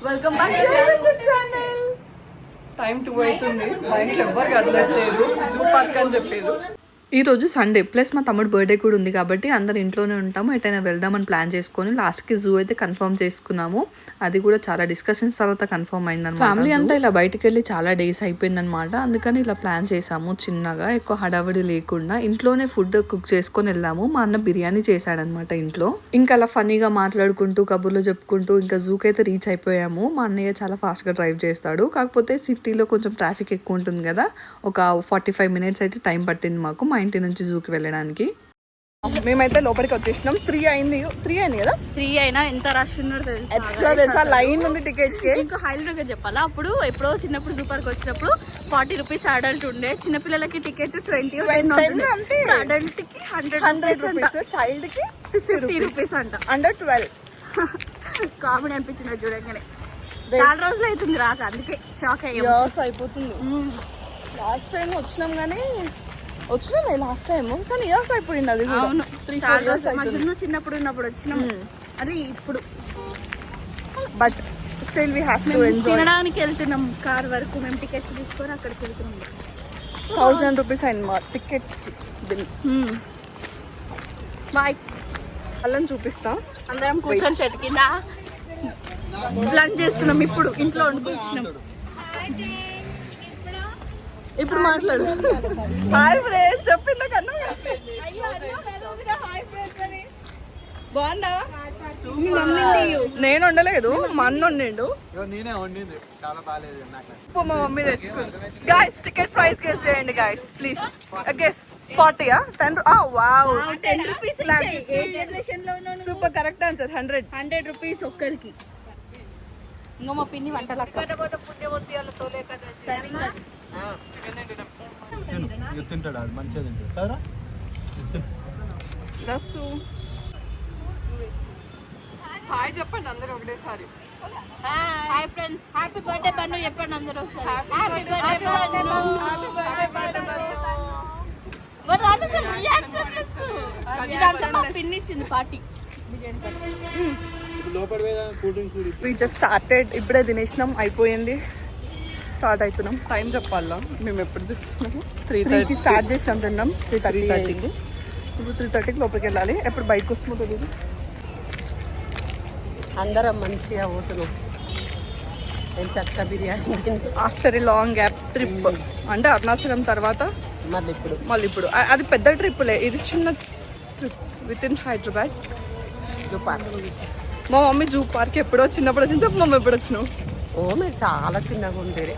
Welcome back to YouTube channel. Time 2 అవుతుంది. మా ఇంట్లో ఎవ్వరు కదలట్లేదు. జూ పార్క్ అని చెప్పేది. ఈరోజు సండే ప్లస్ మా తమ్ముడు బర్త్డే కూడా ఉంది కాబట్టి అందరు ఇంట్లోనే ఉంటాము. ఎటైనా వెళ్దామని ప్లాన్ చేసుకొని లాస్ట్కి జూ అయితే కన్ఫర్మ్ చేసుకున్నాము. అది కూడా చాలా డిస్కషన్స్ తర్వాత కన్ఫర్మ్ అయిందన్నమాట. ఫ్యామిలీ అంతా ఇలా బయటకు వెళ్ళి చాలా డేస్ అయిపోయిందనమాట. అందుకని ఇలా ప్లాన్ చేసాము చిన్నగా, ఎక్కువ హడావిడి లేకుండా ఇంట్లోనే ఫుడ్ కుక్ చేసుకొని వెళ్దాము. మా అన్న బిర్యానీ చేశాడనమాట ఇంట్లో. ఇంకా అలా ఫన్నీగా మాట్లాడుకుంటూ కబుర్లు చెప్పుకుంటూ ఇంకా జూకి అయితే రీచ్ అయిపోయాము. మా అన్నయ్య చాలా ఫాస్ట్గా డ్రైవ్ చేస్తాడు. కాకపోతే సిటీలో కొంచెం ట్రాఫిక్ ఎక్కువ ఉంటుంది కదా, ఒక 45 minutes అయితే టైం పట్టింది మాకు మా ఇంటి నుంచి జూకి వెళ్ళడానికి. మేమైతే లోపలికి వచ్చేసినాం. 3 అయింది కదా. 3 అయినా ఎంత రష్ ఉన్నారు తెలుసా, లైన్ ఉంది టికెట్ కి. ఇంకో హైలైట్ చెప్పాలా, అప్పుడు ఎప్పుడో చిన్నప్పుడు జూ పార్క్ వచ్చినప్పుడు 40 rupees అడల్ట్ ఉండే, చిన్నపిల్లలకి టికెట్ 20 అడల్ట్ కి 100 rupees, చైల్డ్ కి 50 rupees అంట. అండర్ 12 కామెడీ అనిపించింది చూడగానే. 4 రోజులు అవుతుంది రాక, అందుకే షాక్ అయిపోతుంది. లాస్ట్ టైం వచ్చినాం కానీ వచ్చినామే లాస్ట్ టైం, కానీ ఇయర్స్ అయిపోయింది. అది అవును, 3-4 years చిన్నప్పుడు ఉన్నప్పుడు వచ్చినాం. అది ఇప్పుడు but still we have to enjoy. తినడానికి వెళ్తున్నాం కార్ వరకు, మేము టికెట్స్ తీసుకొని అక్కడికి వెళ్తున్నాం. 1000 rupees అయింది మా టికెట్స్ కి బిల్. బాయ్, వాళ్ళని చూపిస్తాం. అందరం కూర్చొని చెట్టు కింద లంచ్ చేస్తున్నాం. ఇప్పుడు ఇంట్లో వండుకొచ్చినాం. ఇప్పుడు మాట్లాడు. హాయ్ ఫ్రెండ్స్ చెప్పిందా కన్నా. బాగుందా? నేను వండలేదు, మా అన్న వండిండు. మా మమ్మీ తెచ్చుకుంది. గైస్ టికెట్ ప్రైస్ గెస్ చేయండి guys please. Guess 40 10. Wow, 10 rupees. Super, correct answer. 100 rupees ఒక్కరికి. ఇంకా మా పిన్ని వంటలు తింటాడు, మంచిగా తింటాడు. హాయ్ చెప్పండి అందరూ ఒకటేసారి. Hi friends, happy birthday Bannu చెప్పండి అందరూ. పిన్ని ఇచ్చింది పార్టీ. వి జస్ట్ స్టార్టెడ్, ఇప్పుడే తినేసినాం, అయిపోయింది. స్టార్ట్ అవుతున్నాం. టైం చెప్పాలా, మేము ఎప్పుడు చూస్తున్నాము? 3:30కి స్టార్ట్ చేసినాం, తిన్నాం 3:30 అయింది. ఇప్పుడు 3:30కి లోపలికి వెళ్ళాలి. ఎప్పుడు బయటకు వస్తుందో తెలియదు. అందరం మంచిగా పోతున్నాం. చక్క biryani after a long gap trip. అంటే అరుణాచలం తర్వాత మళ్ళీ ఇప్పుడు అది పెద్ద ట్రిప్లే, ఇది చిన్న trip with in Hyderabad. Zoo park. మా మమ్మీ జూ పార్క్ ఎప్పుడో చిన్నప్పుడు వచ్చింది. చెప్పు మమ్మీ ఎప్పుడు వచ్చినావు? మీరు చాలా చిన్నగా ఉండేది.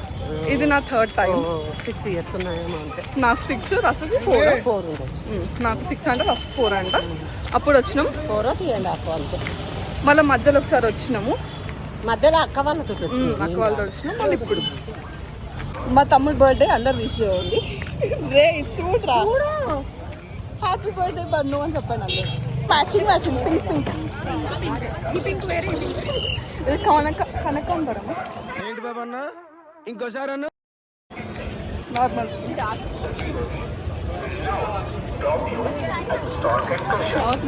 ఇది నా 3rd time. 6 years ఉన్నాయేమో అంతే. నాకు 6, రసకు 4 ఉండొచ్చు. నాకు 6 అంట, రసకు 4 అంట. అప్పుడు వచ్చినాం. 4 అంతే. మళ్ళీ మధ్యలో ఒకసారి వచ్చినాము, మధ్యలో అక్క వాళ్ళతో అక్క వాళ్ళతో వచ్చినాం. మళ్ళీ ఇప్పుడు మా తమ్ముడు బర్త్డే అందరు విష్ చేయండి. రే చూడరా, హ్యాపీ బర్త్డే బన్ను అని చెప్పండి అందరు. Matching pink pink. ఈ పింక్ వేరే, ఇది కనకాంబరమా ఏంటి బాబు అన్న? ఇంకోసారి అన్న నార్మల్.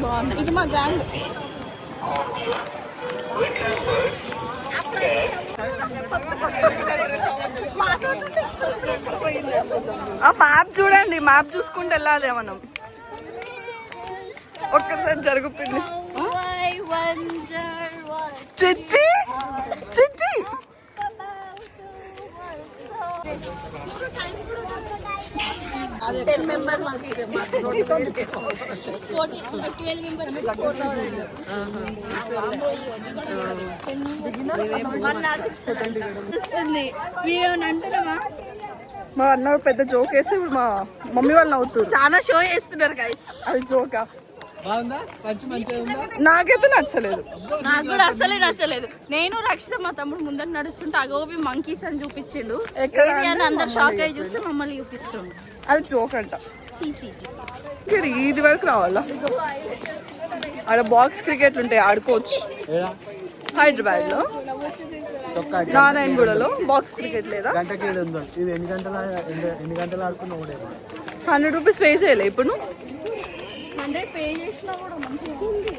బాగుంది. ఇది మా గ్యాంగ్. ఆ మ్యాప్ చూడండి, మ్యాప్ చూసుకుంటూ వెళ్ళాలి మనం. ఒక్కసారి జరుగుతుంది. చిచ్చి చిచ్చి మా అన్న పెద్ద జోక్ వేసి మా మమ్మీ వాళ్ళు నవ్వుతారు. చాలా షో చేస్తున్నారు గైస్. అది జోకా? నాకైతే నచ్చలేదు. నాకు కూడా అసలే నచ్చలేదు. నేను రక్షిత మా తమ్ముడు ముందర నడుస్తుంటే అగోబి మంకీస్ అని చూపించిండు. అందరు షాక్ అయ్యి చూస్తే మమ్మల్ని చూపిస్తుండు. అది జోక్ అంట. ఇది వరకు రావాలా? ఆడ బాక్స్ క్రికెట్లు ఉంటాయి, ఆడుకోవచ్చు. హైదరాబాద్ లో నారాయణగూడలో బాక్స్ క్రికెట్ లేదా? 100 rupees పే చేయలే ఇప్పుడు. 100 పే చేసినా కూడా మంచిగా ఉంది.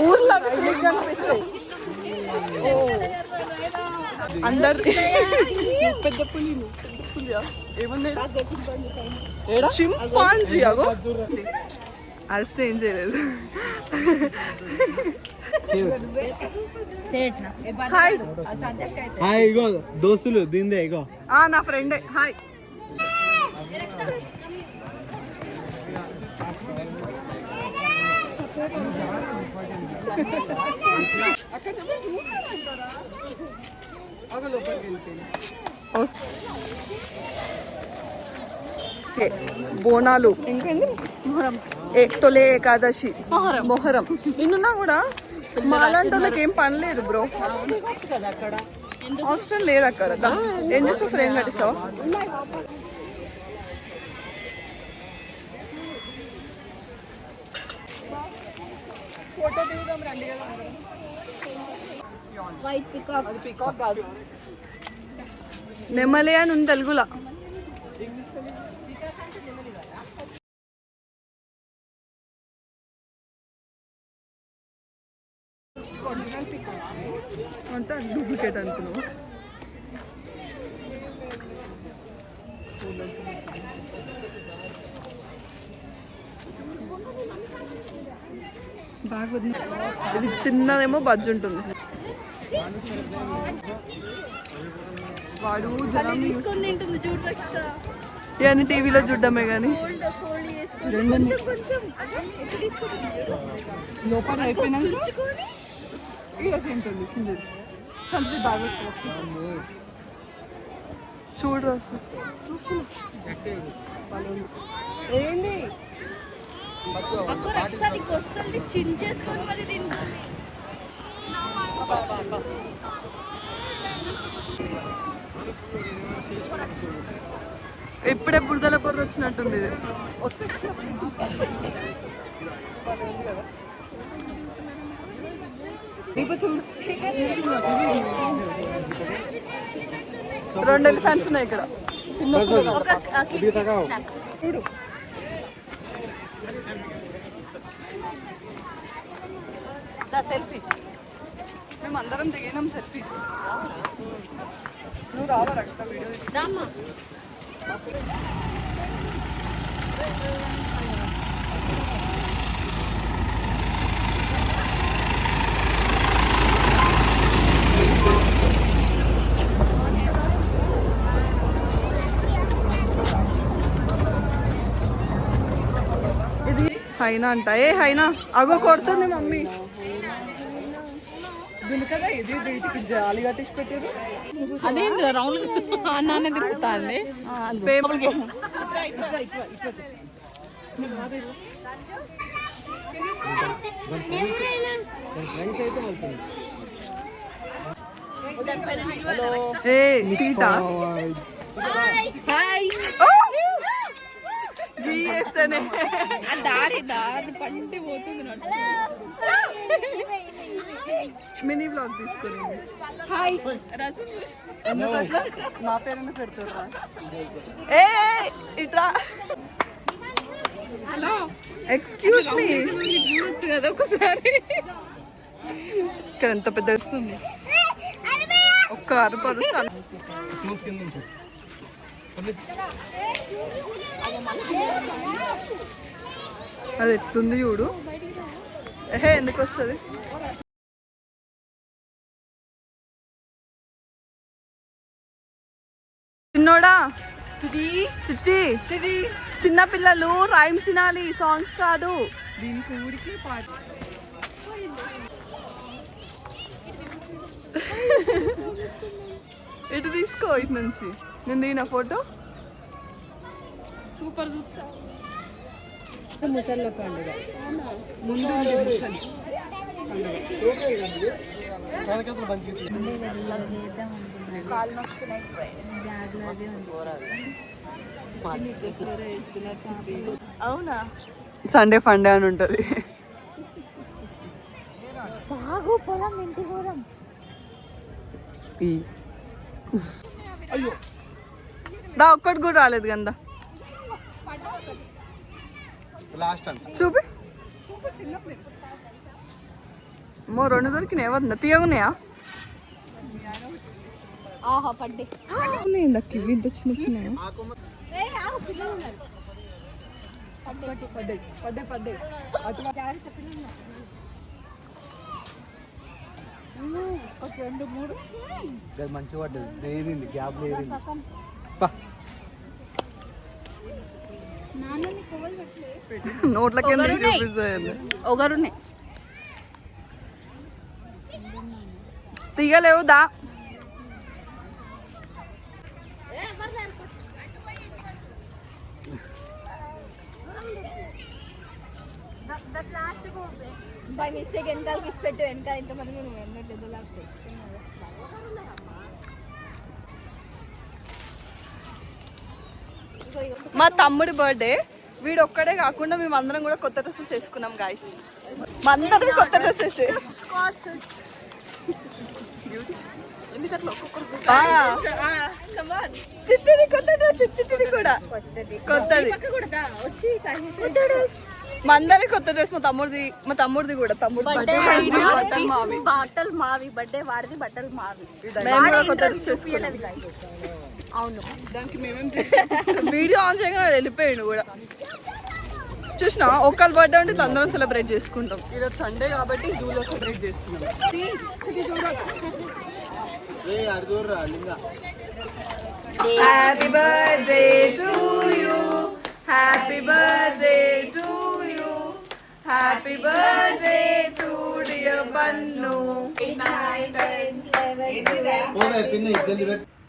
ఊర్లో కనిపిస్తాయి అందరు పెద్ద పులి ఏముంది చింపాంజీ అగో అరెస్ట్ ఏం చేయలేదు హాయ్ హాయ్ ఇగో దోస్తులు దీందే ఇగో నా ఫ్రెండే హాయ్ బోనాలు ఇంకేంది మొహరం తొలే ఏకాదశి మొహరం మొహరం నిన్నున్నా కూడా మాలాంటి వాళ్ళకి ఏం పని లేదు బ్రో కదా అక్కడ అవసరం లేదు అక్కడ ఏం చేస్తావు ఫ్రేమ్ కట్టిస్తావా ఫోటో దిగుదాం రండి కదా వైట్ పికాక్ అది పీకాక్ కాదు నెమలి అని ఉంది తెలుగులో అంటే డూప్లికేట్ అనుకున్నావు బాగా ఇది తిన్నదేమో బజ్జు ఉంటుంది వాడు తీసుకొని తింటుంది చూడు రక్షిత ఇవన్నీ టీవీలో చూడడమే కానీ ఫోల్డ్ చేసుకొని కొంచెం కొంచెం ఎక్కడ తీసుకుంటుంది లోపల అయిపోయినాక ఇలా తింటుంది కింద సంతృప్తి బాగా చూడు రసు ఏంటి అక్క రక్షిత నీకు వస్తుంది చిన్ చేసుకొని మరి తింటుంది ఇప్పుడే బురదల పొర వచ్చినట్టుంది ఇది వస్తే రెండు ఎలిఫెంట్స్ ఉన్నాయి ఇక్కడ చూడు సెల్ఫీ మేము అందరం దిగినాం సెల్ఫీస్ నువ్వు రావా రక్షిత వీడియో ఇది హైనా అంట హైనా అగో కొడుతుంది మమ్మీ దునకదా ఇది వీటికి జాలి కట్టించి పెట్టారు అదేంద్ర రౌండ్ అన్నానే తిరుగుతుంది పేపర్ టీటా హాయ్ దారి దారి పండి పోతుంది మినీ బ్లాగ్ తీసుకుని హాయ్ రసం చూసి నా పేరునే పెడుతున్నా ఏ ఇట్రా హలో ఎక్స్క్యూజ్ మీ చూడొచ్చు కదా ఒకసారి ఇక్కడ ఎంత పెద్ద వస్తుంది ఒక్క అరుపరుస్తాను అది ఎట్లుంది చూడు ఎందుకు వస్తుంది చిన్నోడా చిట్టి చిన్న పిల్లలు రైమ్స్ వినాలి సాంగ్స్ కాదు దీనికి ఊరికి పాట ఇటు తీసుకో ఇటు నుంచి నేను దిగిన ఫోటో సూపర్ సూపర్ ముసళ్ళ పండుగ ముందు అవునా సండే ఫండే అని ఉంటుంది. దా ఒక్కటి కూడా రాలేదు కదా లాస్ట్ అంట చూపి. మో 2 దొరికినాయి. ఏమన్నా తీయగున్నాయా? ఆహా పడ్డే ఇవి ఇంత చిన్న చిన్న మంచిగా పడ్డది. ఏరింది గ్యాప్ ఏరింది. నోట్ల కింద చూపిస్తాయి. ఒకరున్నాయి తీయలేవు దా. బై మిస్టేక్ వెనకాలకి ఇచ్చి పెట్టు. వెనకాల ఇంతమంది నువ్వు ఎన్నో దెబ్బలాగుతాయి. మా తమ్ముడి బర్త్డే. వీడు ఒక్కడే కాకుండా మేము అందరం కూడా కొత్త డ్రెస్సెస్ వేసుకున్నాం గాయస్. మా అందరం కొత్త డ్రెస్సెస్. చిట్టిది కొత్త డ్రెస్. చిట్టిది కూడా కొత్తది. మా అందరి కొత్త డ్రెస్. మా తమ్ముడిది కూడా. తమ్ముడు బట్టలు మావి. బర్త్డే వాడిది, బట్టలు మావి. మేము కూడా కొత్త డ్రెస్ వేసుకున్నాం. అవును దానికి మేమేం వీడియో ఆన్ చేయగా వెళ్ళిపోయాడు కూడా. చూసినా ఒక్కళ్ళ బర్త్డే ఉంటే ఇట్లా అందరం సెలబ్రేట్ చేసుకుంటాం. ఈరోజు సండే కాబట్టి జూలో సెలబ్రేట్ చేస్తున్నాం. Happy birthday to you, happy birthday to you, happy birthday to dear Bannu.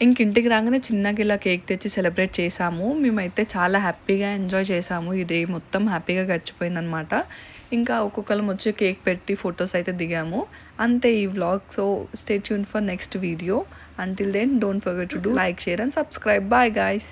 ఇంక ఇంటికి రాగానే చిన్నగా ఇలా కేక్ తెచ్చి సెలబ్రేట్ చేసాము. మేమైతే చాలా హ్యాపీగా ఎంజాయ్ చేసాము. ఈ డే మొత్తం హ్యాపీగా గడిచిపోయిందనమాట. ఇంకా ఒక్కొక్కరం వచ్చి కేక్ పెట్టి ఫొటోస్ అయితే దిగాము. అంతే ఈ vlog. So stay tuned for next video. Until then don't forget to do like, share and subscribe. Bye guys.